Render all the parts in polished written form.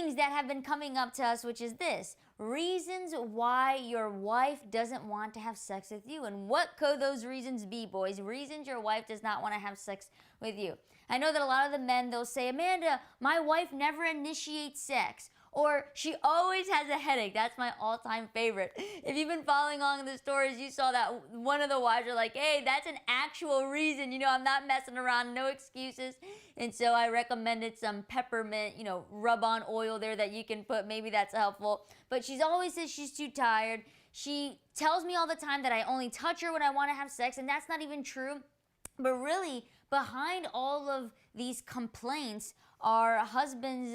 things that have been coming up to us, which is this: reasons why your wife doesn't want to have sex with you. And what could those reasons be, boys? Reasons your wife does not want to have sex with you. I know that a lot of the men, they'll say, Amanda, my wife never initiates sex. Or she always has a headache. That's my all-time favorite. If you've been following along in the stories, you saw that one of the wives are like, hey, that's an actual reason. I'm not messing around, no excuses. And so I recommended some peppermint, rub-on oil there that you can put. Maybe that's helpful. But she always says she's too tired. She tells me all the time that I only touch her when I want to have sex, and that's not even true. But really, behind all of these complaints are husbands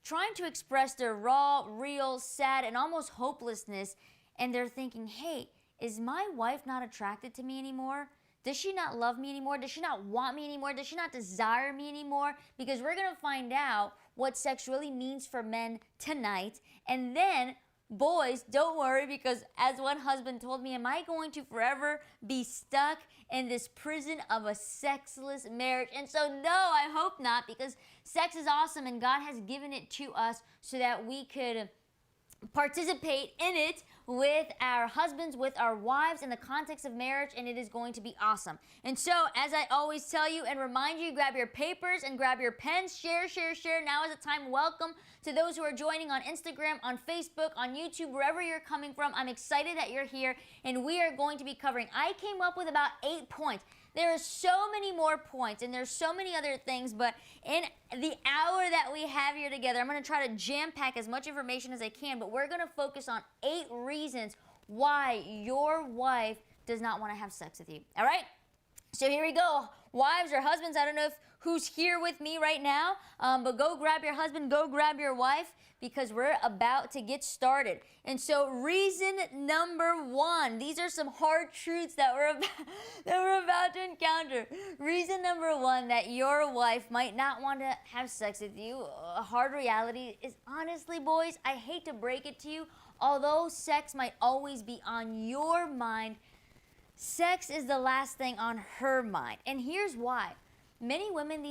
trying to express their raw, real, sad, and almost hopelessness. And they're thinking, hey, is my wife not attracted to me anymore? Does she not love me anymore? Does she not want me anymore? Does she not desire me anymore? Because we're going to find out what sex really means for men tonight. And then, boys, don't worry, because as one husband told me, am I going to forever be stuck in this prison of a sexless marriage? And so no, I hope not, because sex is awesome and God has given it to us so that we could participate in it with our husbands, with our wives in the context of marriage, and it is going to be awesome. And so, as I always tell you and remind you, grab your papers and grab your pens, share. Now is the time. Welcome to those who are joining on Instagram, on Facebook, on YouTube, wherever you're coming from. I'm excited that you're here, and we are going to be covering. I came up with about 8 points. There are so many more points, and there's so many other things, but in the hour that we have here together, I'm going to try to jam-pack as much information as I can, but we're going to focus on 8 reasons why your wife does not want to have sex with you. All right? So here we go. Wives or husbands, I don't know who's here with me right now, but go grab your husband, go grab your wife, because we're about to get started. And so reason number 1, these are some hard truths that we're about to encounter. Reason number 1 that your wife might not want to have sex with you, a hard reality, is honestly, boys, I hate to break it to you, although sex might always be on your mind, sex is the last thing on her mind. And here's why. Many women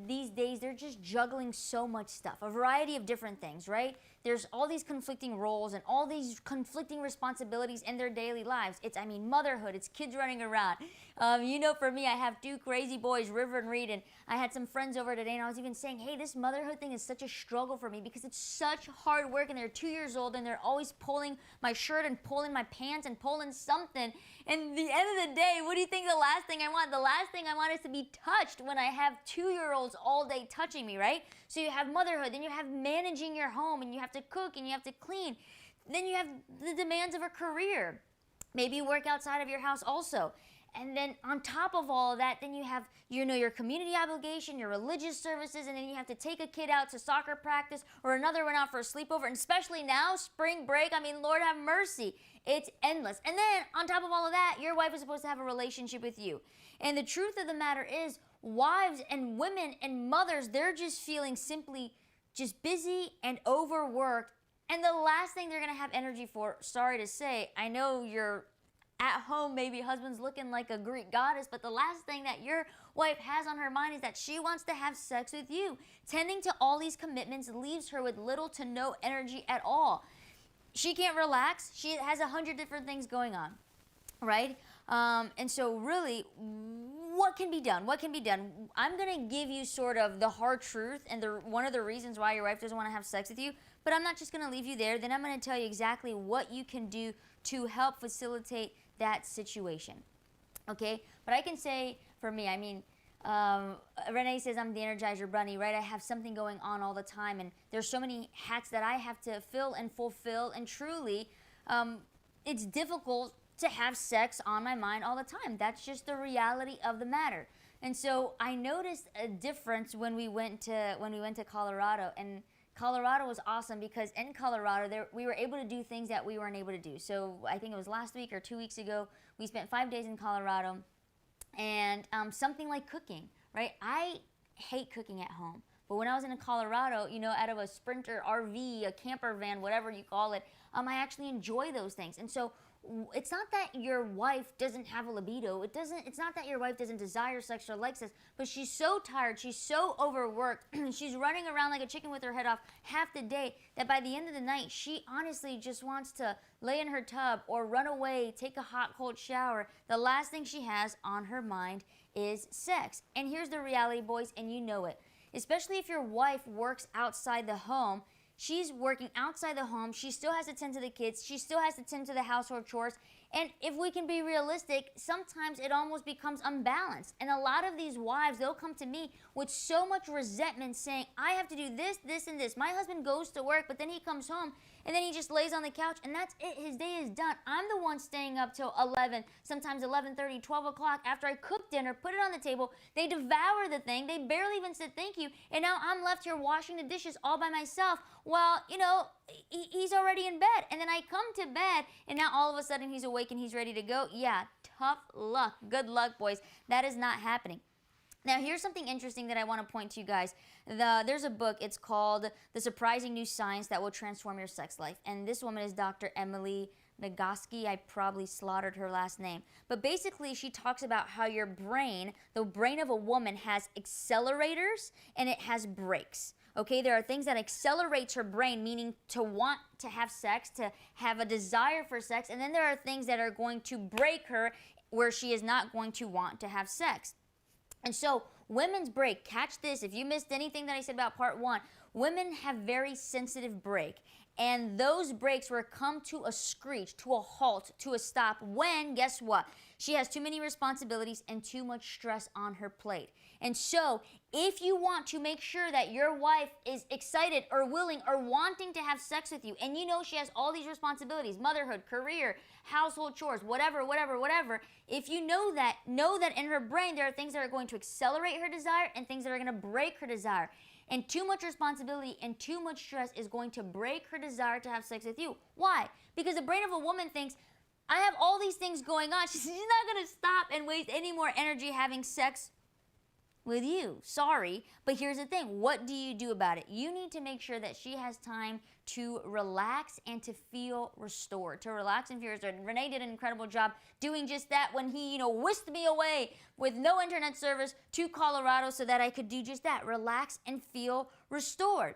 these days, they're just juggling so much stuff, a variety of different things, right? There's all these conflicting roles and all these conflicting responsibilities in their daily lives. It's motherhood, it's kids running around. For me, I have 2 crazy boys, River and Reed, and I had some friends over today, and I was even saying, hey, this motherhood thing is such a struggle for me because it's such hard work, and they're 2 years old, and they're always pulling my shirt and pulling my pants and pulling something. And at the end of the day, what do you think the last thing I want? The last thing I want is to be touched when I have 2-year-olds all day touching me, right? So you have motherhood, then you have managing your home, and you have to cook, and you have to clean. Then you have the demands of a career. Maybe you work outside of your house also. And then on top of all of that, then you have, your community obligation, your religious services, and then you have to take a kid out to soccer practice or another one out for a sleepover. And especially now, spring break, Lord have mercy. It's endless. And then on top of all of that, your wife is supposed to have a relationship with you. And the truth of the matter is, wives and women and mothers, they're just feeling simply just busy and overworked. And the last thing they're going to have energy for, sorry to say, I know you're at home, maybe husband's looking like a Greek goddess, but the last thing that your wife has on her mind is that she wants to have sex with you. Tending to all these commitments leaves her with little to no energy at all. She can't relax. She has 100 different things going on, right? And so really, what can be done? What can be done? I'm going to give you sort of the hard truth and one of the reasons why your wife doesn't want to have sex with you, but I'm not just going to leave you there. Then I'm going to tell you exactly what you can do to help facilitate that situation. Okay? But I can say, for me, Renee says I'm the Energizer Bunny, right? I have something going on all the time, and there's so many hats that I have to fill and fulfill, and truly, it's difficult to have sex on my mind all the time. That's just the reality of the matter. And so I noticed a difference when we went to Colorado, and Colorado was awesome because in Colorado we were able to do things that we weren't able to do. So I think it was last week or 2 weeks ago, we spent 5 days in Colorado, and something like cooking, right? I hate cooking at home. But when I was in Colorado, out of a Sprinter RV, a camper van, whatever you call it, I actually enjoy those things. And so it's not that your wife doesn't have a libido. It's not that your wife doesn't desire sex or like sex, but she's so tired, she's so overworked, she's running around like a chicken with her head off half the day that by the end of the night, she honestly just wants to lay in her tub or run away, take a hot, cold shower. The last thing she has on her mind is sex. And here's the reality, boys, and you know it. Especially if your wife works outside the home, she's working outside the home. She still has to tend to the kids. She still has to tend to the household chores. And if we can be realistic, sometimes it almost becomes unbalanced. And a lot of these wives, they'll come to me with so much resentment saying, I have to do this, this, and this. My husband goes to work, but then he comes home and then he just lays on the couch and that's it. His day is done. I'm the one staying up till 11, sometimes 11:30, 12 o'clock after I cook dinner, put it on the table. They devour the thing. They barely even said thank you. And now I'm left here washing the dishes all by myself. Well, you know, he's already in bed. And then I come to bed and now all of a sudden he's awake and he's ready to go. Yeah, tough luck. Good luck, boys. That is not happening. Now, here's something interesting that I want to point to you guys. There's a book. It's called The Surprising New Science That Will Transform Your Sex Life. And this woman is Dr. Emily Nagoski. I probably slaughtered her last name. But basically, she talks about how your brain, the brain of a woman, has accelerators and it has brakes. Okay, there are things that accelerates her brain, meaning to want to have sex, to have a desire for sex. And then there are things that are going to break her where she is not going to want to have sex. And so women's brake, catch this, if you missed anything that I said about part 1, women have very sensitive brake. And those brakes will come to a screech, to a halt, to a stop when, guess what? She has too many responsibilities and too much stress on her plate. And so if you want to make sure that your wife is excited or willing or wanting to have sex with you, and you know she has all these responsibilities, motherhood, career, household chores, whatever, if you know that in her brain there are things that are going to accelerate her desire and things that are going to break her desire. And too much responsibility and too much stress is going to break her desire to have sex with you. Why? Because the brain of a woman thinks, I have all these things going on. She's not going to stop and waste any more energy having sex with you. Sorry, but here's the thing. What do you do about it? You need to make sure that she has time to relax and to feel restored. To relax and feel restored. Renee did an incredible job doing just that when he, whisked me away with no internet service to Colorado so that I could do just that. Relax and feel restored.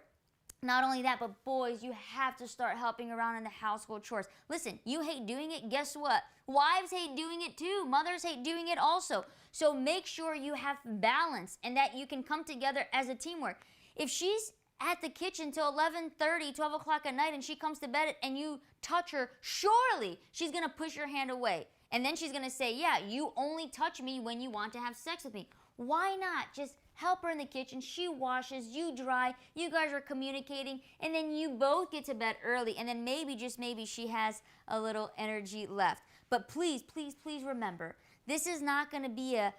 Not only that, but boys, you have to start helping around in the household chores. Listen, you hate doing it, guess what? Wives hate doing it too. Mothers hate doing it also. So make sure you have balance and that you can come together as a teamwork. If she's at the kitchen till 11:30, 12 o'clock at night and she comes to bed and you touch her, surely she's going to push your hand away. And then she's going to say, yeah, you only touch me when you want to have sex with me. Why not just help her in the kitchen? She washes, you dry, you guys are communicating, and then you both get to bed early, and then maybe, just maybe, she has a little energy left. But please, please, please remember, this is not going to be a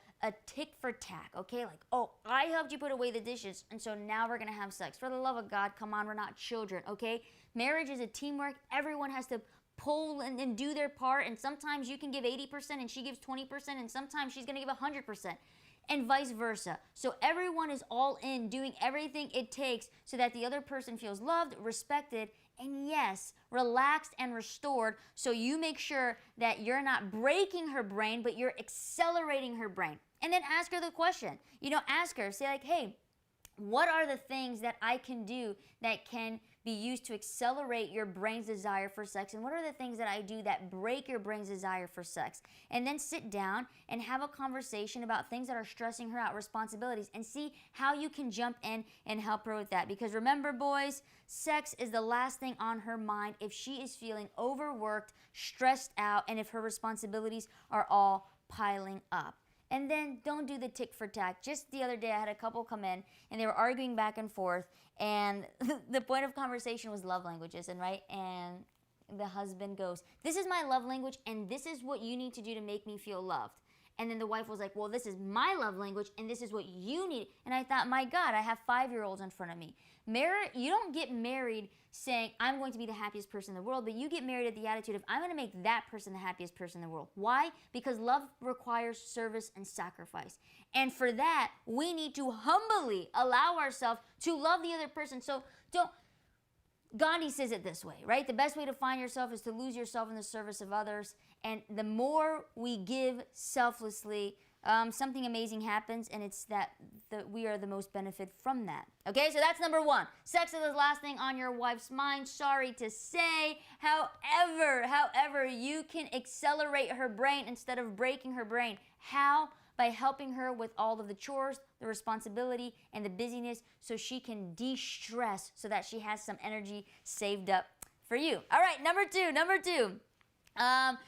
tick for tack, okay? Like, oh, I helped you put away the dishes, and so now we're going to have sex. For the love of God, come on, we're not children, okay? Marriage is a teamwork. Everyone has to pull and do their part, and sometimes you can give 80% and she gives 20%, and sometimes she's going to give 100%. And vice versa. So everyone is all in, doing everything it takes so that the other person feels loved, respected, and yes, relaxed and restored. So you make sure that you're not breaking her brain, but you're accelerating her brain. And then ask her the question. Ask her, say like, hey, what are the things that I can do that can be used to accelerate your brain's desire for sex? And what are the things that I do that break your brain's desire for sex? And then sit down and have a conversation about things that are stressing her out, responsibilities, and see how you can jump in and help her with that. Because remember, boys, sex is the last thing on her mind if she is feeling overworked, stressed out, and if her responsibilities are all piling up. And then don't do the tick for tack. Just the other day, I had a couple come in, and they were arguing back and forth, and the point of conversation was love languages, and the husband goes, this is my love language, and this is what you need to do to make me feel loved. And then the wife was like, well, this is my love language, and this is what you need. And I thought, my God, I have 5-year-olds in front of me. You don't get married saying, I'm going to be the happiest person in the world, but you get married at the attitude of, I'm going to make that person the happiest person in the world. Why? Because love requires service and sacrifice. And for that, we need to humbly allow ourselves to love the other person. So Gandhi says it this way, right? The best way to find yourself is to lose yourself in the service of others. And the more we give selflessly, something amazing happens, and it's that we are the most benefit from that. Okay, so that's number one. Sex is the last thing on your wife's mind. Sorry to say. However, you can accelerate her brain instead of breaking her brain. How? By helping her with all of the chores, the responsibility, and the busyness so she can de-stress so that she has some energy saved up for you. All right, number two.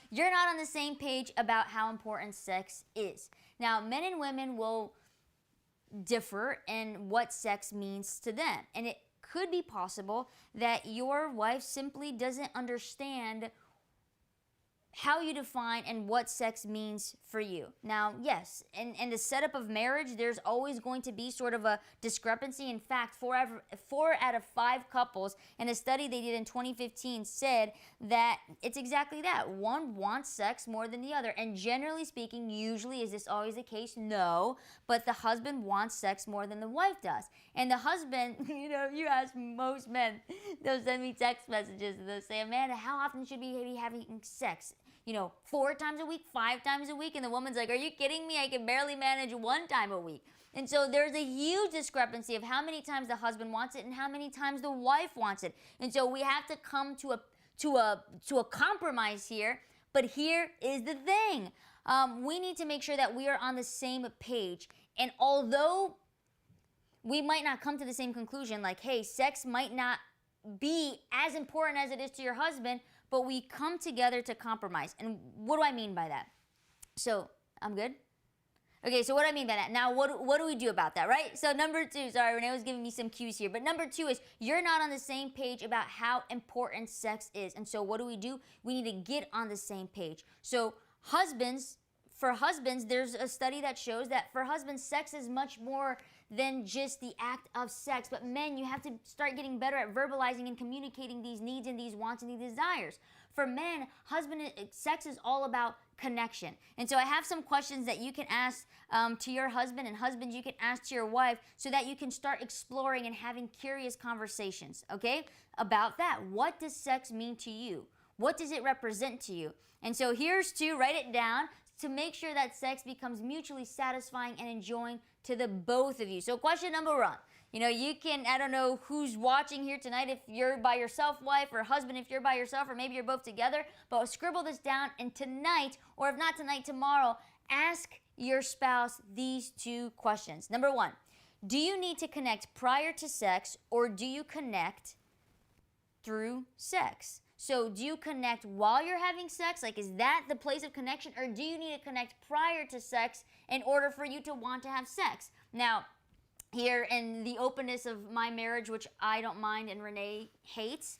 You're not on the same page about how important sex is. Now, men and women will differ in what sex means to them. And it could be possible that your wife simply doesn't understand how you define and what sex means for you. Now, yes, in the setup of marriage, there's always going to be sort of a discrepancy. In fact, 4 out of 5 couples in a study they did in 2015 said that it's exactly that. One wants sex more than the other. And generally speaking, usually, is this always the case? No, but the husband wants sex more than the wife does. And the husband, you ask most men, they'll send me text messages and they'll say, Amanda, how often should we be having sex? 4 times a week, 5 times a week? And the woman's like, are you kidding me? I can barely manage 1 time a week. And so there's a huge discrepancy of how many times the husband wants it and how many times the wife wants it. And so we have to come to a compromise here. But here is the thing. We need to make sure that we are on the same page. And although we might not come to the same conclusion, like, hey, sex might not be as important as it is to your husband, but we come together to compromise. And what do I mean by that? So, I'm good? Okay, so what do I mean by that? Now, what do we do about that, right? So number 2, sorry, Renee was giving me some cues here, but number 2 is you're not on the same page about how important sex is. And so what do? We need to get on the same page. So for husbands, there's a study that shows that for husbands, sex is much more than just the act of sex. But men, you have to start getting better at verbalizing and communicating these needs and these wants and these desires. For men, sex is all about connection. And so I have some questions that you can ask to your husband, and husbands, you can ask to your wife, so that you can start exploring and having curious conversations, okay, about that. What does sex mean to you? What does it represent to you? And so here's 2, write it down, to make sure that sex becomes mutually satisfying and enjoying to the both of you. So question number 1, you can, I don't know who's watching here tonight, if you're by yourself, wife, or husband, if you're by yourself, or maybe you're both together, but scribble this down, and tonight, or if not tonight, tomorrow, ask your spouse these 2 questions. Number 1, do you need to connect prior to sex, or do you connect through sex? So do you connect while you're having sex? Like, is that the place of connection? Or do you need to connect prior to sex in order for you to want to have sex? Now, here in the openness of my marriage, which I don't mind and Renee hates,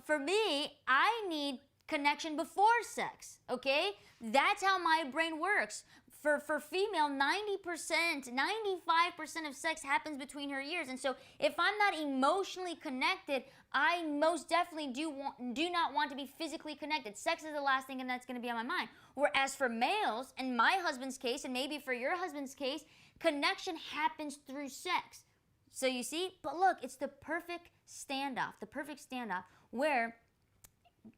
for me, I need connection before sex, okay? That's how my brain works. For female, 90%, 95% of sex happens between her ears. And so if I'm not emotionally connected, I most definitely do not want to be physically connected. Sex is the last thing that's going to be on my mind. Whereas for males, in my husband's case, and maybe for your husband's case, connection happens through sex. So you see? But look, it's the perfect standoff where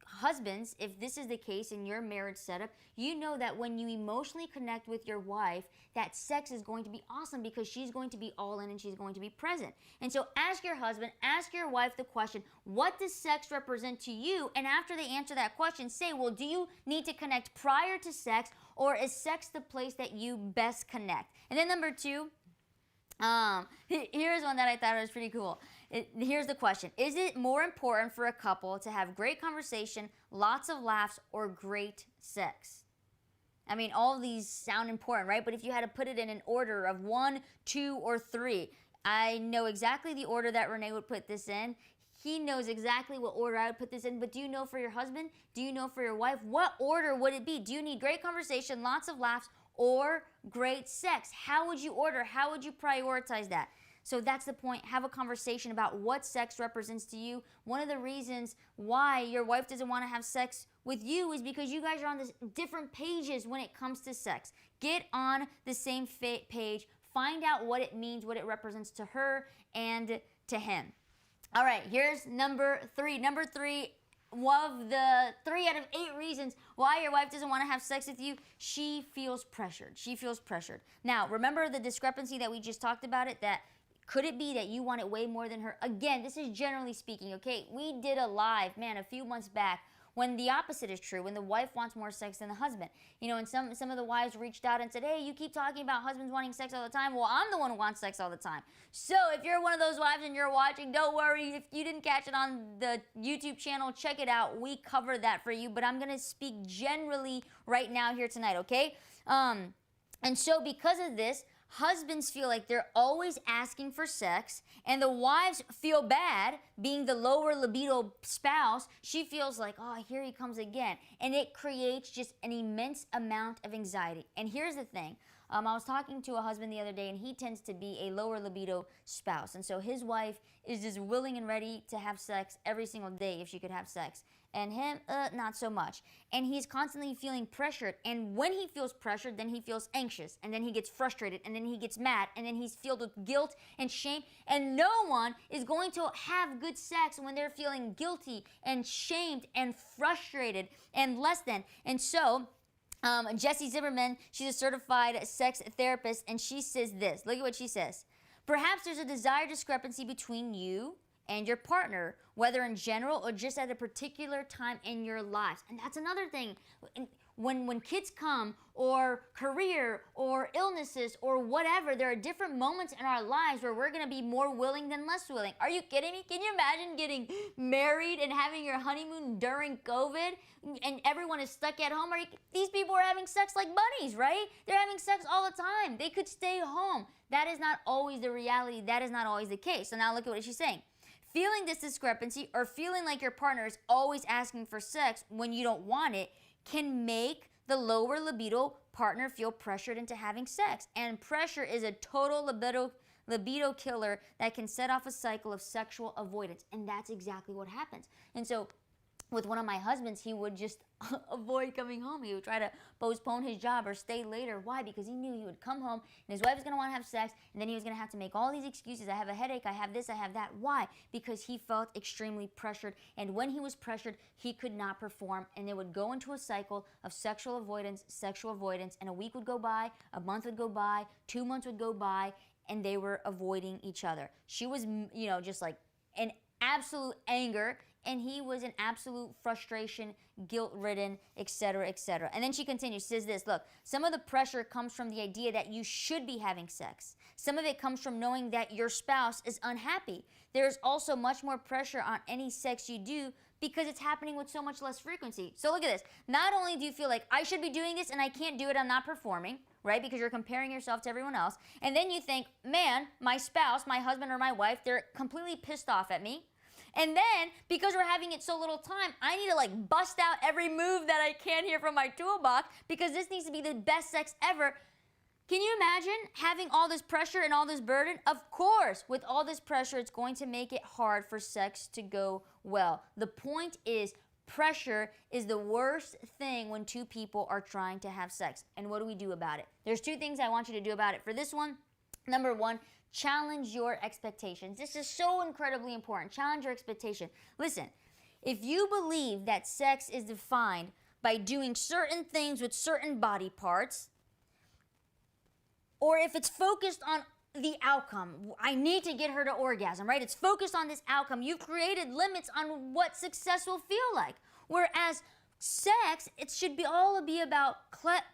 husbands, if this is the case in your marriage setup, you know that when you emotionally connect with your wife, that sex is going to be awesome because she's going to be all in and she's going to be present. And so ask your husband, ask your wife the question, what does sex represent to you? And after they answer that question, say, well, do you need to connect prior to sex, or is sex the place that you best connect? And then number 2, here's one that I thought was pretty cool. Here's the question. Is it more important for a couple to have great conversation, lots of laughs, or great sex? I mean, all of these sound important, right? But if you had to put it in an order of 1, 2, or 3, I know exactly the order that Renee would put this in. He knows exactly what order I would put this in. But do you know for your husband? Do you know for your wife? What order would it be? Do you need great conversation, lots of laughs, or great sex? How would you order? How would you prioritize that? So that's the point. Have a conversation about what sex represents to you. One of the reasons why your wife doesn't want to have sex with you is because you guys are on different pages when it comes to sex. Get on the same page. Find out what it means, what it represents to her and to him. All right, here's number 3. Number 3 of the 3 out of 8 reasons why your wife doesn't want to have sex with you, she feels pressured. She feels pressured. Now, remember the discrepancy that we just talked about it, that could it be that you want it way more than her? Again, this is generally speaking, okay? We did a live, man, a few months back when the opposite is true, when the wife wants more sex than the husband. You know, and some of the wives reached out and said, hey, you keep talking about husbands wanting sex all the time. Well, I'm the one who wants sex all the time. So if you're one of those wives and you're watching, don't worry. If you didn't catch it on the YouTube channel, check it out. We covered that for you. But I'm going to speak generally right now here tonight, okay? And so because of this, husbands feel like they're always asking for sex, and the wives feel bad being the lower libido spouse. She feels like, oh, here he comes again. And it creates just an immense amount of anxiety. And here's the thing. I was talking to a husband the other day, and he tends to be a lower libido spouse. And so his wife is just willing and ready to have sex every single day if she could have sex. And him, not so much. And he's constantly feeling pressured. And when he feels pressured, then he feels anxious. And then he gets frustrated. And then he gets mad. And then he's filled with guilt and shame. And no one is going to have good sex when they're feeling guilty and shamed and frustrated and less than. And so Jessie Zimmerman, she's a certified sex therapist, and she says this. Look at what she says. Perhaps there's a desire discrepancy between you and your partner, whether in general or just at a particular time in your lives. And that's another thing. When kids come, or career, or illnesses, or whatever, there are different moments in our lives where we're going to be more willing than less willing. Are you kidding me? Can you imagine getting married and having your honeymoon during COVID, and everyone is stuck at home? These people are having sex like bunnies, right? They're having sex all the time. They could stay home. That is not always the reality. That is not always the case. So now look at what she's saying. Feeling this discrepancy, or feeling like your partner is always asking for sex when you don't want it, can make the lower libido partner feel pressured into having sex. And pressure is a total libido killer that can set off a cycle of sexual avoidance. And that's exactly what happens. And so with one of my husbands, he would just avoid coming home. He would try to postpone his job or stay later. Why? Because he knew he would come home and his wife was going to want to have sex, and then he was going to have to make all these excuses. I have a headache, I have this, I have that. Why? Because he felt extremely pressured, and when he was pressured, he could not perform, and they would go into a cycle of sexual avoidance, and a week would go by, a month would go by, 2 months would go by, and they were avoiding each other. She was, just like in absolute anger, and he was in absolute frustration, guilt-ridden, etc., etc. And then she continues, says this, look, some of the pressure comes from the idea that you should be having sex. Some of it comes from knowing that your spouse is unhappy. There's also much more pressure on any sex you do because it's happening with so much less frequency. So look at this. Not only do you feel like, I should be doing this and I can't do it, I'm not performing, right? Because you're comparing yourself to everyone else. And then you think, man, my spouse, my husband or my wife, they're completely pissed off at me. And then, because we're having it so little time, I need to bust out every move that I can here from my toolbox because this needs to be the best sex ever. Can you imagine having all this pressure and all this burden? Of course, with all this pressure, it's going to make it hard for sex to go well. The point is, pressure is the worst thing when two people are trying to have sex. And what do we do about it? There's 2 things I want you to do about it for this one. Number 1, challenge your expectations. This is so incredibly important. Challenge your expectation. Listen, if you believe that sex is defined by doing certain things with certain body parts, or if it's focused on the outcome, I need to get her to orgasm, right? It's focused on this outcome. You've created limits on what success will feel like. Whereas sex, it should all be about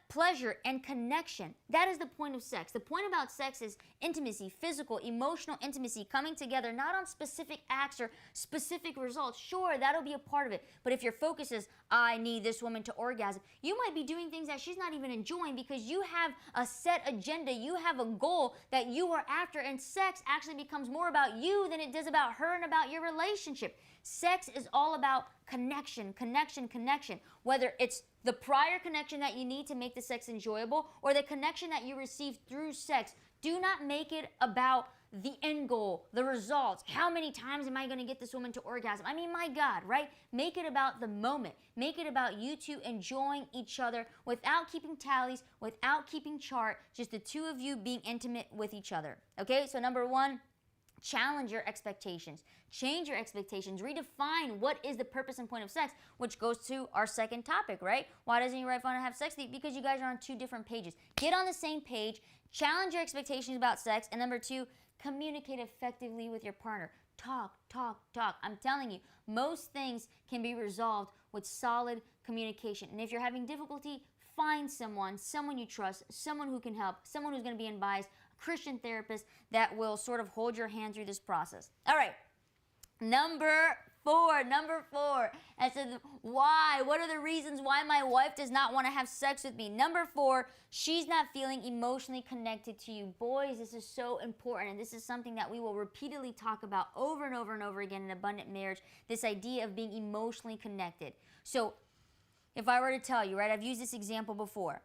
pleasure and connection. That is the point of sex. The point about sex is intimacy, physical, emotional intimacy, coming together, not on specific acts or specific results. Sure, that'll be a part of it. But if your focus is, I need this woman to orgasm, you might be doing things that she's not even enjoying because you have a set agenda. You have a goal that you are after, and sex actually becomes more about you than it does about her and about your relationship. Sex is all about connection, connection, connection. Whether it's the prior connection that you need to make the sex enjoyable or the connection that you receive through sex. Do not make it about the end goal, the results. How many times am I going to get this woman to orgasm? I mean, my God, right? Make it about the moment. Make it about you two enjoying each other without keeping tallies, without keeping chart, just the 2 of you being intimate with each other. Okay, so number 1, challenge your expectations, change your expectations, redefine what is the purpose and point of sex, which goes to our second topic, right? Why doesn't your wife want to have sex with you? Because you guys are on two different pages. Get on the same page, challenge your expectations about sex, and number two, communicate effectively with your partner. Talk, talk, talk. I'm telling you, most things can be resolved with solid communication. And if you're having difficulty, find someone you trust, someone who can help, someone who's going to be unbiased, a Christian therapist that will sort of hold your hand through this process. All right, number four. I said, why? What are the reasons why my wife does not want to have sex with me? Number four, she's not feeling emotionally connected to you. Boys, this is so important, and this is something that we will repeatedly talk about over and over and over again in abundant marriage, this idea of being emotionally connected. So if I were to tell you, right, I've used this example before.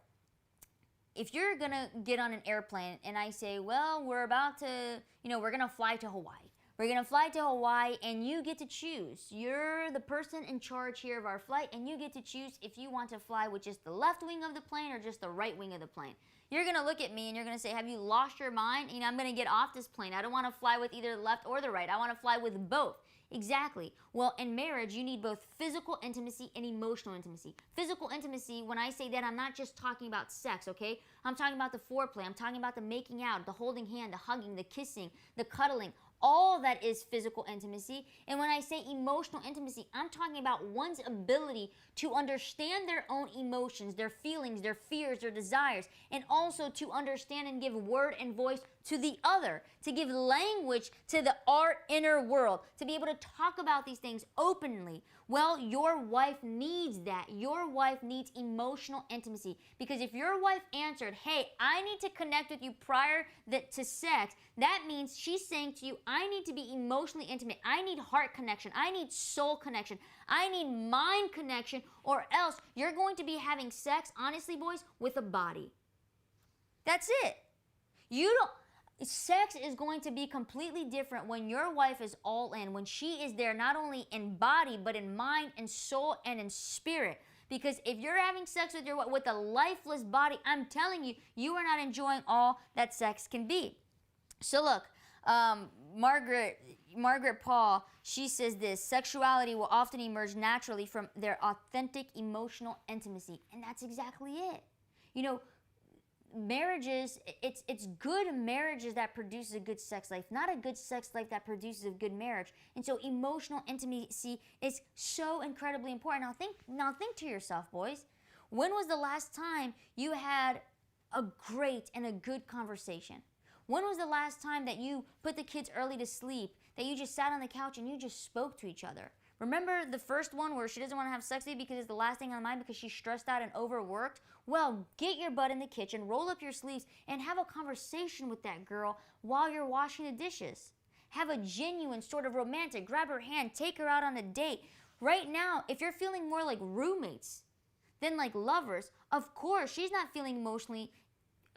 If you're going to get on an airplane and I say, well, we're about to, we're going to fly to Hawaii. We're going to fly to Hawaii and you get to choose. You're the person in charge here of our flight and you get to choose if you want to fly with just the left wing of the plane or just the right wing of the plane. You're going to look at me and you're going to say, have you lost your mind? I'm going to get off this plane. I don't want to fly with either the left or the right. I want to fly with both. Exactly. Well, in marriage, you need both physical intimacy and emotional intimacy. Physical intimacy, when I say that, I'm not just talking about sex, okay? I'm talking about the foreplay. I'm talking about the making out, the holding hand, the hugging, the kissing, the cuddling. All that is physical intimacy. And when I say emotional intimacy, I'm talking about one's ability to understand their own emotions, their feelings, their fears, their desires, and also to understand and give word and voice to the other, to give language to our inner world, to be able to talk about these things openly. Well, your wife needs that. Your wife needs emotional intimacy. Because if your wife answered, hey, I need to connect with you prior to sex, that means she's saying to you, I need to be emotionally intimate. I need heart connection. I need soul connection. I need mind connection, or else you're going to be having sex, honestly, boys, with a body. That's it. Sex is going to be completely different when your wife is all in, when she is there not only in body, but in mind and soul and in spirit. Because if you're having sex with a lifeless body, I'm telling you, you are not enjoying all that sex can be. So look, Margaret Paul, she says this: sexuality will often emerge naturally from their authentic emotional intimacy. And that's exactly it. Marriages, it's good marriages that produces a good sex life, not a good sex life that produces a good marriage. And so emotional intimacy is so incredibly important. Now think to yourself, boys, when was the last time you had a great and a good conversation? When was the last time that you put the kids early to sleep, that you just sat on the couch and you just spoke to each other? Remember the first one where she doesn't want to have sex with you because it's the last thing on mind because she's stressed out and overworked? Well, get your butt in the kitchen, roll up your sleeves, and have a conversation with that girl while you're washing the dishes. Have a genuine sort of romantic, grab her hand, take her out on a date. Right now, if you're feeling more like roommates than like lovers, of course, she's not feeling emotionally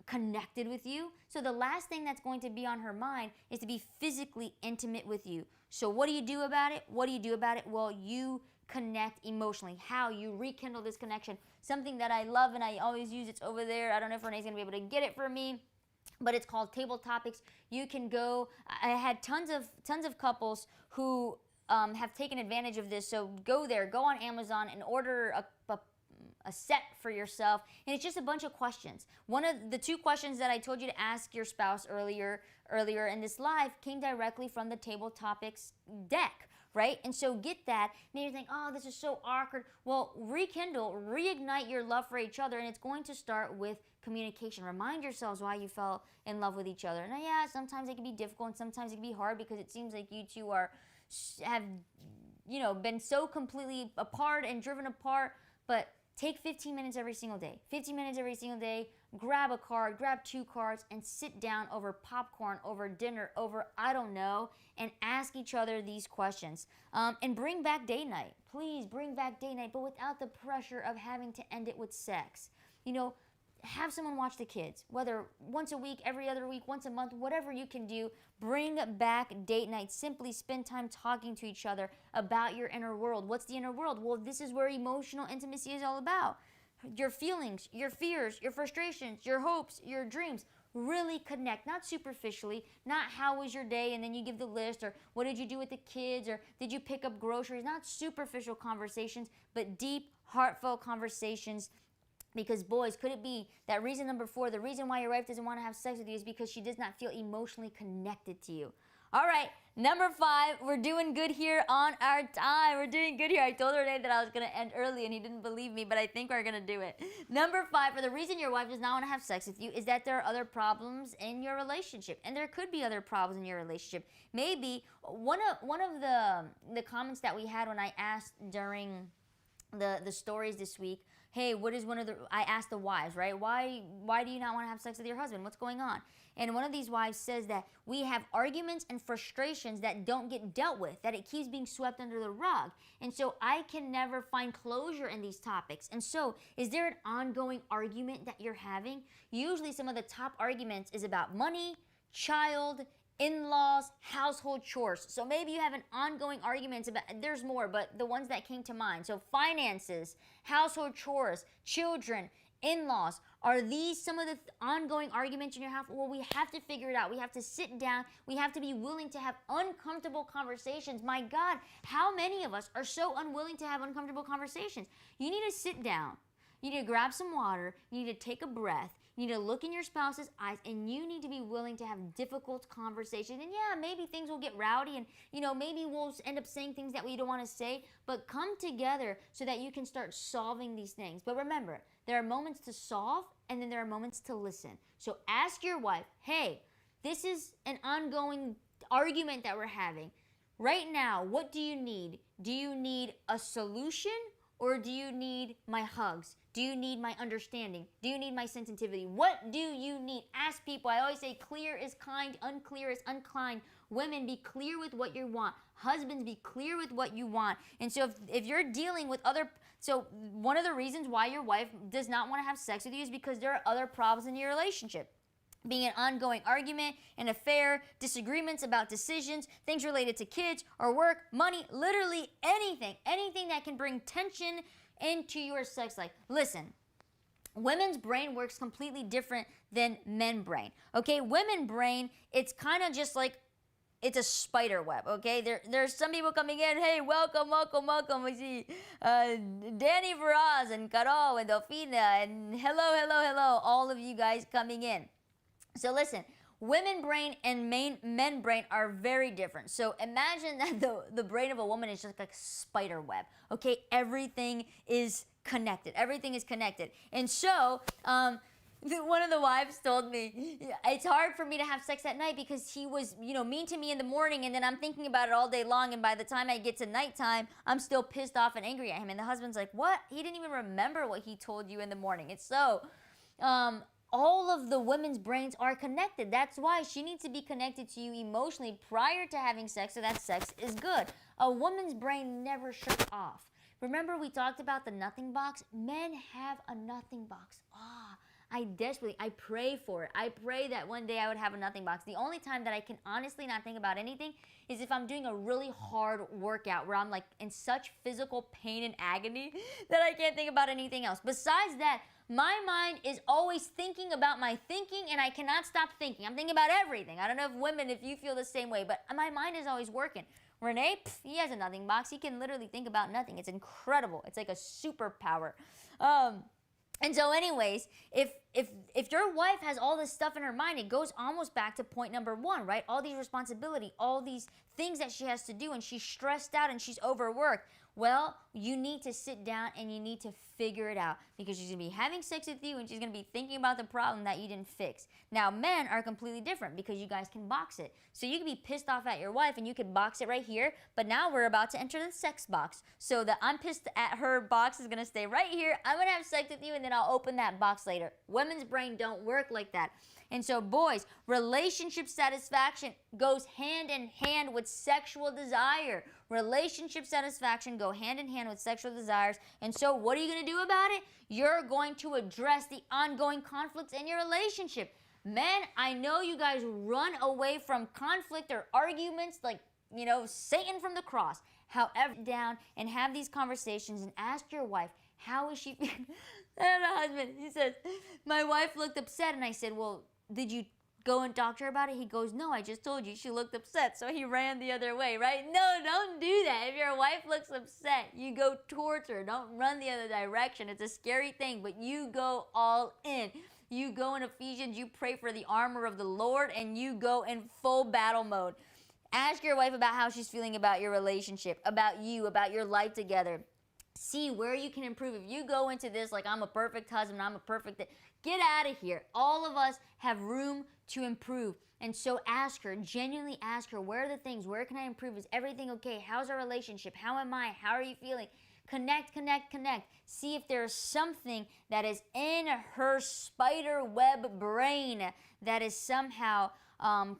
connected with you. So the last thing that's going to be on her mind is to be physically intimate with you. So what do you do about it? Well, you connect emotionally. How? You rekindle this connection. Something that I love and I always use, it's over there. I don't know if Renee's going to be able to get it for me, but it's called Table Topics. You can go. I had tons of couples who have taken advantage of this. So go there, go on Amazon and order a set for yourself, and it's just a bunch of questions. One of the two questions that I told you to ask your spouse earlier in this live came directly from the Table Topics deck, right? And so get that. Maybe you think, oh, this is so awkward. Well, reignite your love for each other, and it's going to start with communication. Remind yourselves why you fell in love with each other. Now, yeah, sometimes it can be difficult, and sometimes it can be hard because it seems like you two have been so completely apart and driven apart, but take 15 minutes every single day. 15 minutes every single day, grab a card, grab 2 cards, and sit down over popcorn, over dinner, over I don't know, and ask each other these questions. And bring back date night. Please bring back date night, but without the pressure of having to end it with sex. Have someone watch the kids, whether once a week, every other week, once a month, whatever you can do. Bring back date night. Simply spend time talking to each other about your inner world. What's the inner world? Well, this is where emotional intimacy is all about. Your feelings, your fears, your frustrations, your hopes, your dreams. really connect, not superficially, not how was your day and then you give the list, or what did you do with the kids, or did you pick up groceries, not superficial conversations, but deep, heartfelt conversations. Because boys, could it be that reason number 4, the reason why your wife doesn't want to have sex with you is because she does not feel emotionally connected to you? All right, number 5, we're doing good here on our time. We're doing good here. I told Renee that I was going to end early and he didn't believe me, but I think we're going to do it. Number 5, for the reason your wife does not want to have sex with you is that there are other problems in your relationship. And there could be other problems in your relationship. Maybe one of the comments that we had when I asked during the stories this week, hey, what is I asked the wives, right? Why do you not want to have sex with your husband? What's going on? And one of these wives says that we have arguments and frustrations that don't get dealt with, that it keeps being swept under the rug. And so I can never find closure in these topics. And so is there an ongoing argument that you're having? Usually some of the top arguments is about money, child, in-laws, household chores. So maybe you have an ongoing argument about, there's more, but the ones that came to mind. So finances, household chores, children, in-laws. Are these some of the ongoing arguments in your house? Well, we have to figure it out. We have to sit down. We have to be willing to have uncomfortable conversations. My God, how many of us are so unwilling to have uncomfortable conversations? You need to sit down. You need to grab some water. You need to take a breath. You need to look in your spouse's eyes, and you need to be willing to have difficult conversations. And yeah, maybe things will get rowdy, and maybe we'll end up saying things that we don't want to say, but come together so that you can start solving these things. But remember, there are moments to solve, and then there are moments to listen. So ask your wife, hey, this is an ongoing argument that we're having. Right now, what do you need? Do you need a solution, or do you need my hugs? Do you need my understanding? Do you need my sensitivity? What do you need? Ask people. I always say clear is kind, unclear is unkind. Women, be clear with what you want. Husbands, be clear with what you want. And so if you're dealing with so one of the reasons why your wife does not want to have sex with you is because there are other problems in your relationship. Being an ongoing argument, an affair, disagreements about decisions, things related to kids or work, money, literally anything that can bring tension into your sex life. Listen, women's brain works completely different than men's brain. Okay, women's brain, it's kind of just like it's a spider web, okay? There's some people coming in, hey, welcome. We see Danny Faraz and Carol and Delfina and hello, all of you guys coming in. So listen, women brain and men brain are very different. So imagine that the brain of a woman is just like a spider web, okay? Everything is connected. And so one of the wives told me, it's hard for me to have sex at night because he was, mean to me in the morning, and then I'm thinking about it all day long, and by the time I get to nighttime, I'm still pissed off and angry at him. And the husband's like, what? He didn't even remember what he told you in the morning. It's so... all of the women's brains are connected. That's why she needs to be connected to you emotionally prior to having sex, so that sex is good. A woman's brain never shuts off. Remember we talked about the nothing box? Men have a nothing box. I pray for it. I pray that one day I would have a nothing box. The only time that I can honestly not think about anything is if I'm doing a really hard workout where I'm like in such physical pain and agony that I can't think about anything else. Besides that, my mind is always thinking about my thinking, and I cannot stop thinking. I'm thinking about everything. I don't know if you feel the same way, but my mind is always working. Renee, he has a nothing box. He can literally think about nothing. It's incredible. It's like a superpower. And so anyways, if your wife has all this stuff in her mind, it goes almost back to point number 1, right? All these responsibility, all these things that she has to do, and she's stressed out and she's overworked. Well, you need to sit down and you need to figure it out, because she's going to be having sex with you and she's going to be thinking about the problem that you didn't fix. Now, men are completely different because you guys can box it. So you can be pissed off at your wife and you can box it right here, but now we're about to enter the sex box. So the I'm pissed at her box is going to stay right here. I'm going to have sex with you and then I'll open that box later. Women's brain don't work like that. And so boys, relationship satisfaction goes hand in hand with sexual desire. Relationship satisfaction go hand in hand with sexual desires. And so what are you going to do about it? You're going to address the ongoing conflicts in your relationship. Men, I know you guys run away from conflict or arguments like, Satan from the cross. However, down and have these conversations and ask your wife, how is she feeling? And the husband, he says, my wife looked upset. And I said, well, did you go and talk to her about it? He goes, no, I just told you. She looked upset, so he ran the other way, right? No, don't do that. If your wife looks upset, you go towards her. Don't run the other direction. It's a scary thing, but you go all in. You go in Ephesians, you pray for the armor of the Lord, and you go in full battle mode. Ask your wife about how she's feeling about your relationship, about you, about your life together. See where you can improve. If you go into this like, I'm a perfect husband, I'm a perfect... Get out of here. All of us have room to improve. And so ask her, genuinely ask her, where are the things? Where can I improve? Is everything okay? How's our relationship? How am I? How are you feeling? Connect, connect, connect. See if there's something that is in her spider web brain that is somehow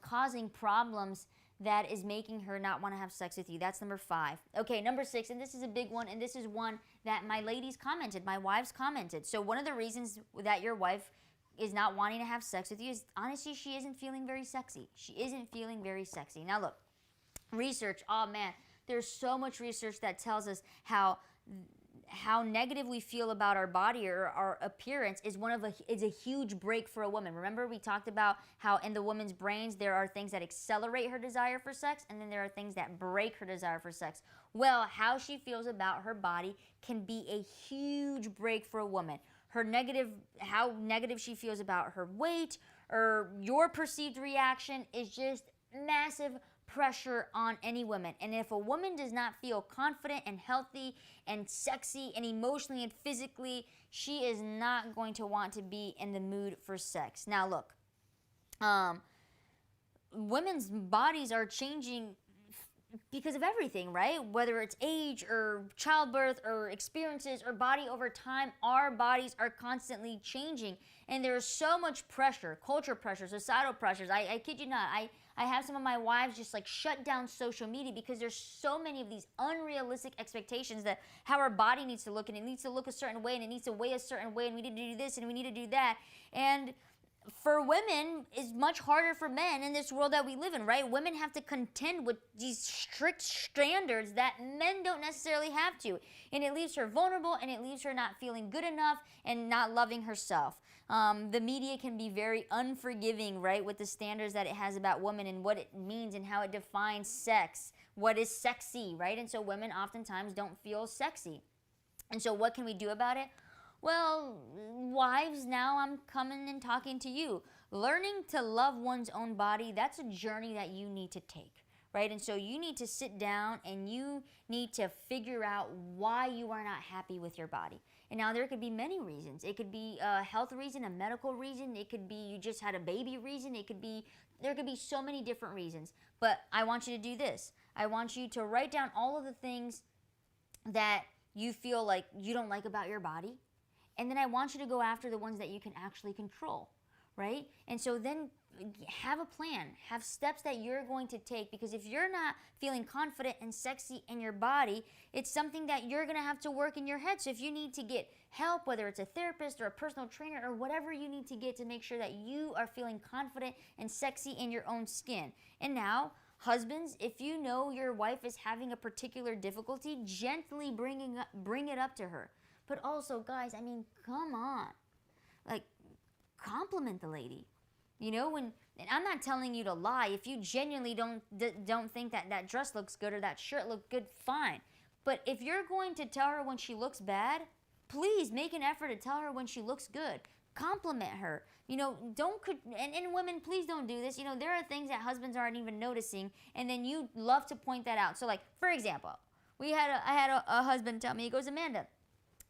causing problems that is making her not want to have sex with you. That's number 5. Okay, number 6, and this is a big one, and this is one that my ladies commented, my wives commented. So one of the reasons that your wife is not wanting to have sex with you is, honestly, she isn't feeling very sexy. She isn't feeling very sexy. Now look, research, oh man, there's so much research that tells us how negative we feel about our body or our appearance is a huge break for a woman. Remember, we talked about how in the woman's brains there are things that accelerate her desire for sex, and then there are things that break her desire for sex. Well, how she feels about her body can be a huge break for a woman. How negative she feels about her weight or your perceived reaction is just massive pressure on any woman. And if a woman does not feel confident and healthy and sexy and emotionally and physically, she is not going to want to be in the mood for sex. Now look, women's bodies are changing because of everything, right? Whether it's age or childbirth or experiences or body over time, our bodies are constantly changing. And there's so much pressure, culture pressure, societal pressures. I kid you not, I have some of my wives just like shut down social media because there's so many of these unrealistic expectations that how our body needs to look, and it needs to look a certain way, and it needs to weigh a certain way, and we need to do this and we need to do that. And for women, it's much harder for men in this world that we live in, right? Women have to contend with these strict standards that men don't necessarily have to. And it leaves her vulnerable, and it leaves her not feeling good enough and not loving herself. The media can be very unforgiving, right, with the standards that it has about women and what it means and how it defines sex, what is sexy, right? And so women oftentimes don't feel sexy. And so what can we do about it? Well, wives, now I'm coming and talking to you. Learning to love one's own body, that's a journey that you need to take, right? And so you need to sit down and you need to figure out why you are not happy with your body. And now there could be many reasons. It could be a health reason, a medical reason. It could be you just had a baby reason. There could be so many different reasons. But I want you to do this. I want you to write down all of the things that you feel like you don't like about your body. And then I want you to go after the ones that you can actually control, right? And so then have a plan, have steps that you're going to take, because if you're not feeling confident and sexy in your body, it's something that you're going to have to work in your head. So if you need to get help, whether it's a therapist or a personal trainer or whatever you need to get to make sure that you are feeling confident and sexy in your own skin. And now, husbands, if you know your wife is having a particular difficulty, gently bring it up to her. But also, guys, I mean, come on. Like, compliment the lady. You know, and I'm not telling you to lie. If you genuinely don't think that dress looks good or that shirt looks good, fine. But if you're going to tell her when she looks bad, please make an effort to tell her when she looks good. Compliment her. You know, and women, please don't do this. You know, there are things that husbands aren't even noticing, and then you love to point that out. So, like, for example, I had a husband tell me, he goes, Amanda,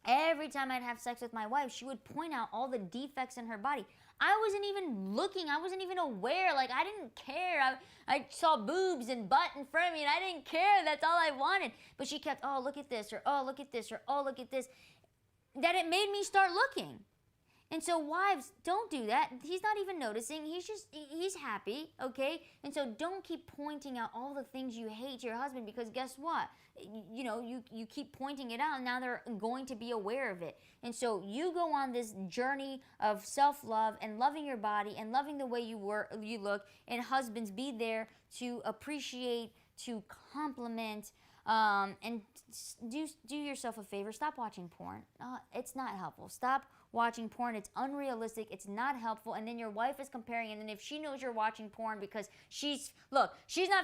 every time I'd have sex with my wife, she would point out all the defects in her body. I wasn't even looking. I wasn't even aware. Like, I didn't care. I saw boobs and butt in front of me, and I didn't care. That's all I wanted. But she kept, oh, look at this, or oh, look at this, or oh, look at this. That it made me start looking. And so wives, don't do that. He's not even noticing. He's happy, okay? And so don't keep pointing out all the things you hate to your husband, because guess what? You know, you keep pointing it out, and now they're going to be aware of it. And so you go on this journey of self-love and loving your body and loving the way you look, and husbands, be there to appreciate, to compliment, and do yourself a favor. Stop watching porn. It's not helpful. Stop watching porn. It's unrealistic. It's not helpful. And then your wife is comparing. And then if she knows you're watching porn because she's not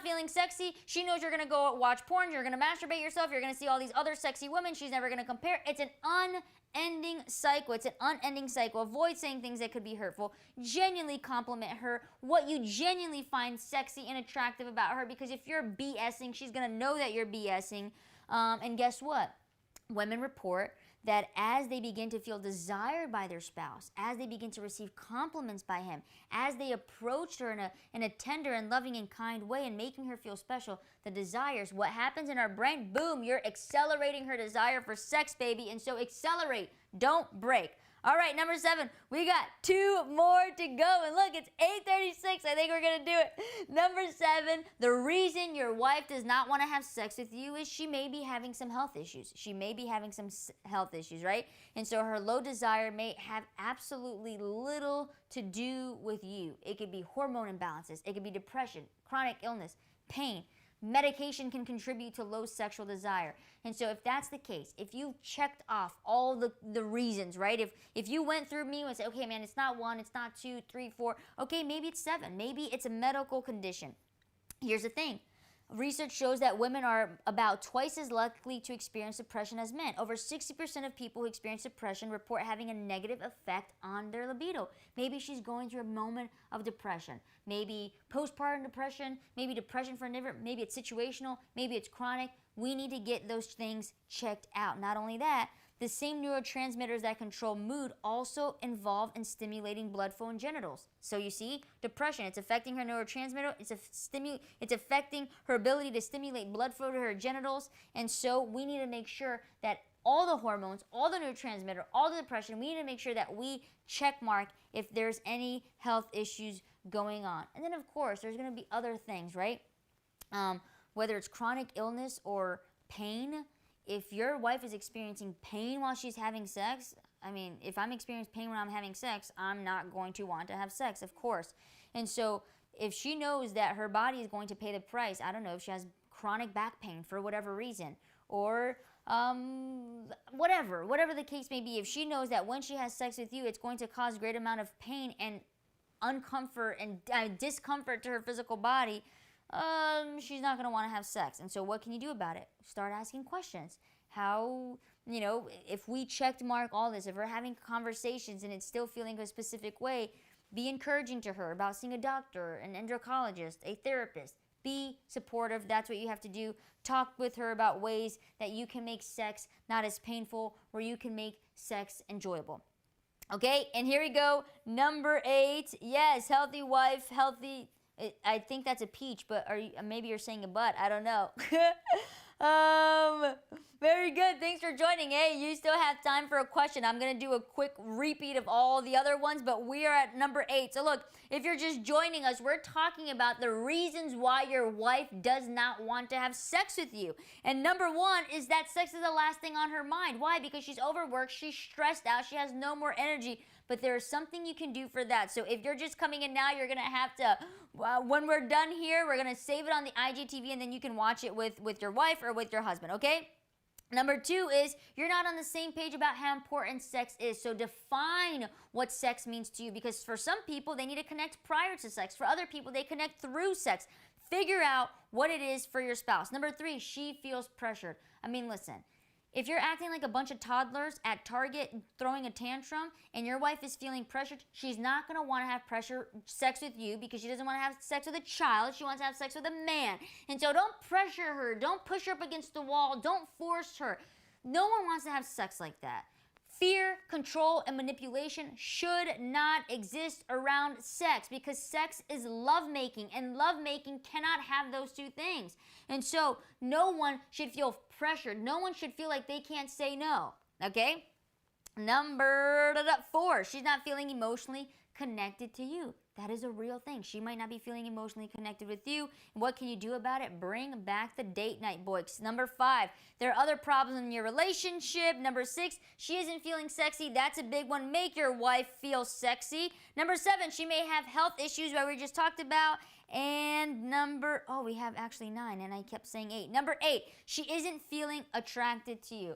feeling sexy. She knows you're going to go watch porn. You're going to masturbate yourself. You're going to see all these other sexy women. She's never going to compare. It's an unending cycle. It's an unending cycle. Avoid saying things that could be hurtful. Genuinely compliment her what you genuinely find sexy and attractive about her, because if you're BSing, she's going to know that you're BSing. And guess what? Women report that as they begin to feel desired by their spouse, as they begin to receive compliments by him, as they approach her in a tender and loving and kind way and making her feel special, the desires, what happens in our brain? Boom, you're accelerating her desire for sex, baby. And so accelerate, don't break. All right, number 7, we got 2 more to go. And look, it's 8:36. I think we're going to do it. Number 7, the reason your wife does not want to have sex with you is she may be having some health issues. She may be having some health issues, right? And so her low desire may have absolutely little to do with you. It could be hormone imbalances. It could be depression, chronic illness, pain. Medication can contribute to low sexual desire. And so if that's the case, if you've checked off all the reasons, right? If you went through me and said, okay, man, it's not 1, it's not 2, 3, 4. Okay, maybe it's 7. Maybe it's a medical condition. Here's the thing. Research shows that women are about twice as likely to experience depression as men. Over 60% of people who experience depression report having a negative effect on their libido. Maybe she's going through a moment of depression. Maybe postpartum depression, maybe depression for never, maybe it's situational, maybe it's chronic. We need to get those things checked out. Not only that, the same neurotransmitters that control mood also involve in stimulating blood flow in genitals. So you see, depression, it's affecting her neurotransmitter, it's affecting her ability to stimulate blood flow to her genitals. And so we need to make sure that all the hormones, all the neurotransmitter, all the depression, we need to make sure that we check mark if there's any health issues going on. And then of course, there's going to be other things, right? Whether it's chronic illness or pain. If your wife is experiencing pain while she's having sex, I mean, if I'm experiencing pain when I'm having sex, I'm not going to want to have sex, of course. And so if she knows that her body is going to pay the price, I don't know, if she has chronic back pain for whatever reason, or whatever the case may be, if she knows that when she has sex with you, it's going to cause a great amount of pain and uncomfort and discomfort to her physical body, she's not going to want to have sex. And so what can you do about it? Start asking questions. How, if we checked mark all this, if we're having conversations and it's still feeling a specific way, be encouraging to her about seeing a doctor, an endocrinologist, a therapist. Be supportive. That's what you have to do. Talk with her about ways that you can make sex not as painful, where you can make sex enjoyable. Okay, and here we go. Number 8. Yes, healthy wife, healthy. I think that's a peach, but maybe you're saying a butt. I don't know. Very good. Thanks for joining. Hey, you still have time for a question. I'm going to do a quick repeat of all the other ones, but we are at number 8. So look, if you're just joining us, we're talking about the reasons why your wife does not want to have sex with you. And number 1 is that sex is the last thing on her mind. Why? Because she's overworked, she's stressed out, she has no more energy. But there's something you can do for that. So if you're just coming in now, you're going to have to, when we're done here, we're going to save it on the IGTV, and then you can watch it with your wife or with your husband, okay? Number 2 is you're not on the same page about how important sex is. So define what sex means to you, because for some people, they need to connect prior to sex. For other people, they connect through sex. Figure out what it is for your spouse. Number 3, she feels pressured. I mean, listen. If you're acting like a bunch of toddlers at Target throwing a tantrum and your wife is feeling pressured, she's not going to want to have sex with you because she doesn't want to have sex with a child. She wants to have sex with a man. And so don't pressure her. Don't push her up against the wall. Don't force her. No one wants to have sex like that. Fear, control, and manipulation should not exist around sex, because sex is lovemaking, and lovemaking cannot have those two things. And so no one should feel pressured. No one should feel like they can't say no, okay? Number 4, she's not feeling emotionally connected to you. That is a real thing. She might not be feeling emotionally connected with you. And what can you do about it? Bring back the date night, boys. Number 5, there are other problems in your relationship. Number 6, she isn't feeling sexy. That's a big one. Make your wife feel sexy. Number 7, she may have health issues, what we just talked about. And we have actually 9, and I kept saying 8. Number 8, she isn't feeling attracted to you.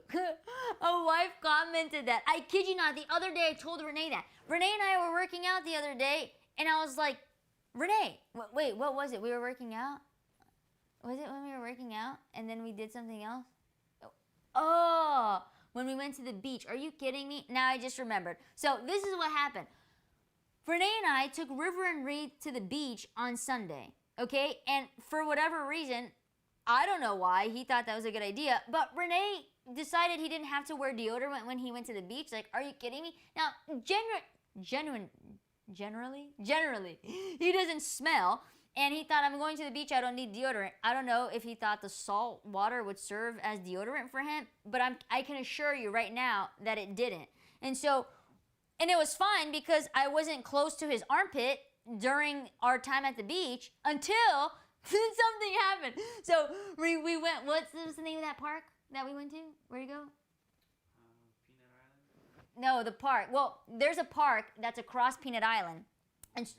A wife commented that. I kid you not, the other day I told Renee that. Renee and I were working out the other day, and I was like, Renee, wait, what was it? We were working out? Was it when we were working out and then we did something else? Oh, when we went to the beach. Are you kidding me? Now I just remembered. So this is what happened. Renee and I took River and Reed to the beach on Sunday, okay? And for whatever reason, I don't know why, he thought that was a good idea, but Renee decided he didn't have to wear deodorant when he went to the beach. Like, are you kidding me? Now, generally, he doesn't smell, and he thought, I'm going to the beach, I don't need deodorant. I don't know if he thought the salt water would serve as deodorant for him, but I can assure you right now that it didn't. And it was fine because I wasn't close to his armpit during our time at the beach until something happened. So we went, what's the name of that park that we went to? Where'd you go? Peanut Island? No, the park. Well, there's a park that's across Peanut Island. And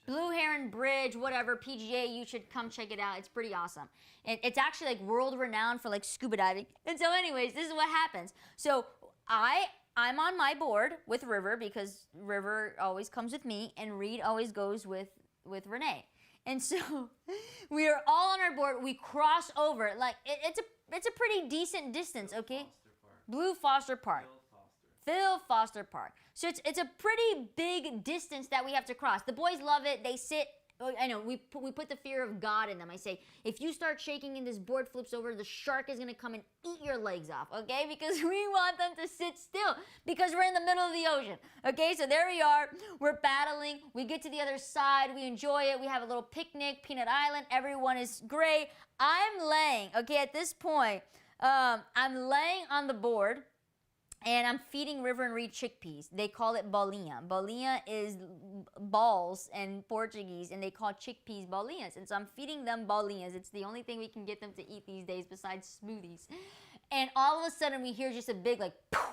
Blue Heron Bridge, whatever, PGA, you should come check it out. It's pretty awesome. And it's actually like world renowned for like scuba diving. And so anyways, this is what happens. So I'm on my board with River because River always comes with me and Reed always goes with Renee. And so we are all on our board. We cross over. Like it's a pretty decent distance, okay? Blue Foster Park. Phil Foster Park. So it's a pretty big distance that we have to cross. The boys love it. They sit. I know, we put the fear of God in them. I say, if you start shaking and this board flips over, the shark is going to come and eat your legs off, okay? Because we want them to sit still because we're in the middle of the ocean, okay? So there we are. We're paddling. We get to the other side. We enjoy it. We have a little picnic, Peanut Island. Everyone is great. I'm laying, okay, at this point, I'm laying on the board. And I'm feeding River and Reed chickpeas. They call it bolinha. Bolinha is balls in Portuguese, and they call chickpeas bolinhas. And so I'm feeding them bolinhas. It's the only thing we can get them to eat these days besides smoothies. And all of a sudden, we hear just a big, like, poof.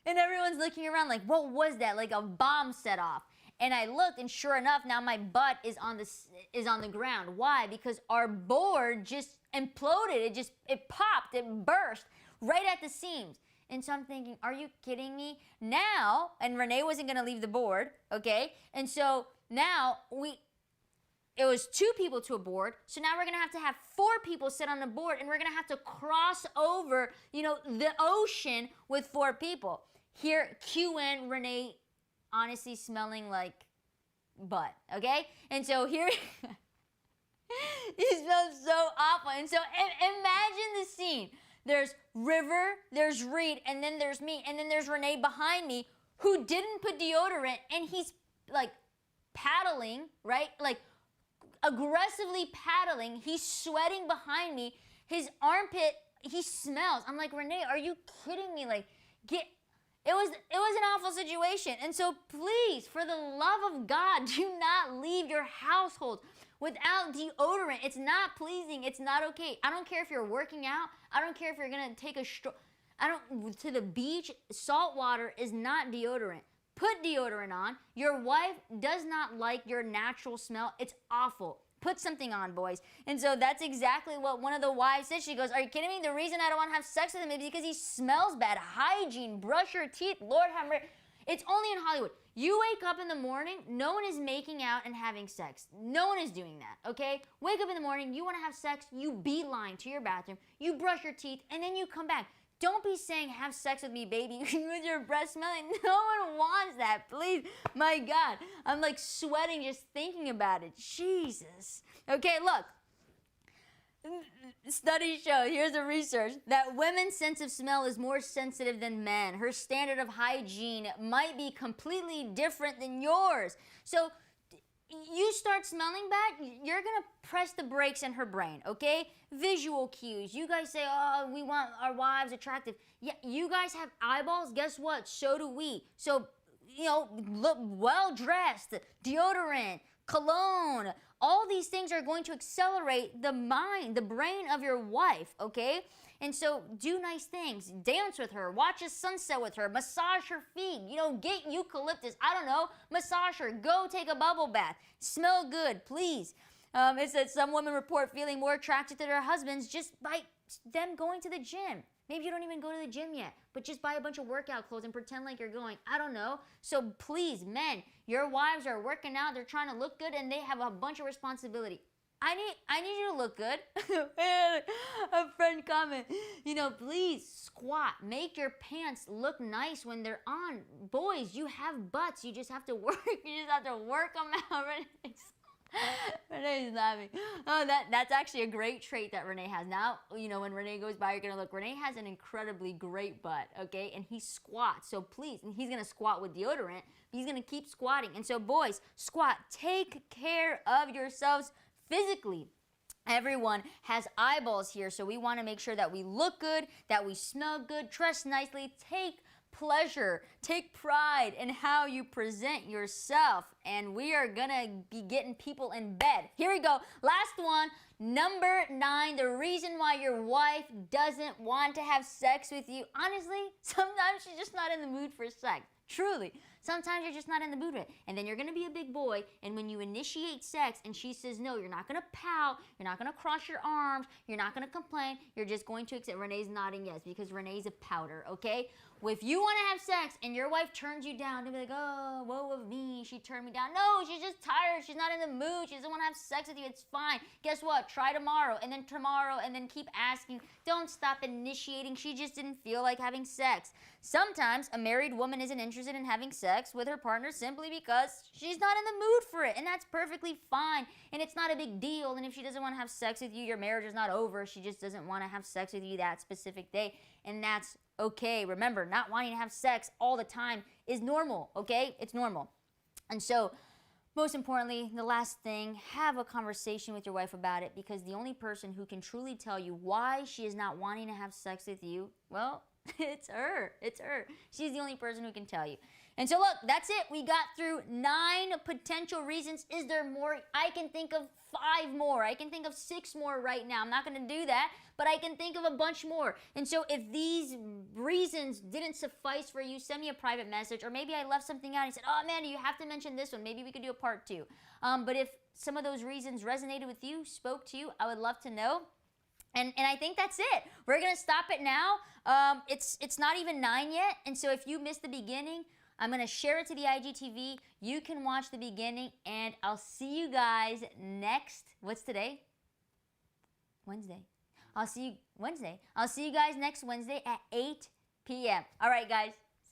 And everyone's looking around like, what was that? Like a bomb set off. And I looked, and sure enough, now my butt is on the ground. Why? Because our board just imploded. It popped. It burst right at the seams. And so I'm thinking, are you kidding me? Now, and Renee wasn't going to leave the board, okay? And so now it was 2 people to a board. So now we're going to have 4 people sit on the board, and we're going to have to cross over, the ocean with 4 people. Here, QN, Renee, honestly smelling like butt, okay? And so here, he smells so awful. And so imagine the scene. There's River, there's Reed, and then there's me, and then there's Renee behind me who didn't put deodorant, and he's like paddling, right? Like aggressively paddling. He's sweating behind me. His armpit, he smells. I'm like, Renee, are you kidding me? Like, it was an awful situation. And so please, for the love of God, do not leave your household without deodorant. It's not pleasing. It's not okay. I don't care if you're working out. I don't care if you're going to take to the beach. Salt water is not deodorant. Put deodorant on. Your wife does not like your natural smell. It's awful. Put something on, boys. And so that's exactly what one of the wives said. She goes, are you kidding me? The reason I don't want to have sex with him is because he smells bad. Hygiene, brush your teeth. Lord have mercy. It's only in Hollywood. You wake up in the morning, no one is making out and having sex. No one is doing that, okay? Wake up in the morning, you want to have sex, you beeline to your bathroom, you brush your teeth, and then you come back. Don't be saying, have sex with me, baby, with your breath smelling. No one wants that, please. My God, I'm like sweating just thinking about it. Jesus. Okay, look. Studies show, here's the research, that women's sense of smell is more sensitive than men. Her standard of hygiene might be completely different than yours. So you start smelling bad, you're going to press the brakes in her brain, okay? Visual cues. You guys say, oh, we want our wives attractive. Yeah, you guys have eyeballs. Guess what? So do we. So look well dressed, deodorant, cologne. All these things are going to accelerate the mind, the brain of your wife, okay? And so do nice things. Dance with her. Watch a sunset with her. Massage her feet. Get eucalyptus. I don't know. Massage her. Go take a bubble bath. Smell good, please. It said some women report feeling more attracted to their husbands just by them going to the gym. Maybe you don't even go to the gym yet, but just buy a bunch of workout clothes and pretend like you're going. I don't know. So please, men, your wives are working out. They're trying to look good, and they have a bunch of responsibility. I need you to look good. A friend comment, please squat. Make your pants look nice when they're on. Boys, you have butts. You just have to work. You just have to work them out. Renee's laughing. Oh, that's actually a great trait that Renee has. Now, when Renee goes by, you're going to look. Renee has an incredibly great butt, okay? And he squats. So please, and he's going to squat with deodorant, but he's going to keep squatting. And so boys, squat. Take care of yourselves physically. Everyone has eyeballs here, so we want to make sure that we look good, that we smell good, dress nicely, take pleasure, take pride in how you present yourself. And we are gonna be getting people in bed. Here we go. Last one. Number 9, the reason why your wife doesn't want to have sex with you. Honestly, sometimes she's just not in the mood for sex. Truly. Sometimes you're just not in the mood for it. And then you're going to be a big boy, and when you initiate sex and she says no, you're not going to pout, you're not going to cross your arms, you're not going to complain, you're just going to accept. Renee's nodding yes, because Renee's a pouter, okay? If you want to have sex and your wife turns you down, they'll be like, oh, woe of me, she turned me down. No, she's just tired. She's not in the mood. She doesn't want to have sex with you. It's fine. Guess what? Try tomorrow, and then keep asking. Don't stop initiating. She just didn't feel like having sex. Sometimes a married woman isn't interested in having sex with her partner simply because she's not in the mood for it, and that's perfectly fine, and it's not a big deal. And if she doesn't want to have sex with you, your marriage is not over. She just doesn't want to have sex with you that specific day, and that's okay. Remember, not wanting to have sex all the time is normal, okay? It's normal. And so, most importantly, the last thing, have a conversation with your wife about it, because the only person who can truly tell you why she is not wanting to have sex with you, well, it's her. It's her. She's the only person who can tell you. And so look, that's it. We got through 9 potential reasons. Is there more? I can think of 5 more. I can think of 6 more right now. I'm not going to do that, but I can think of a bunch more. And so if these reasons didn't suffice for you, send me a private message, or maybe I left something out and said, oh, Amanda, you have to mention this one. Maybe we could do a part 2. But if some of those reasons resonated with you, spoke to you, I would love to know. And I think that's it. We're going to stop it now. It's not even 9 yet. And so if you missed the beginning, I'm going to share it to the IGTV. You can watch the beginning, and I'll see you guys next. What's today? Wednesday. I'll see you Wednesday. I'll see you guys next Wednesday at 8 p.m. All right, guys.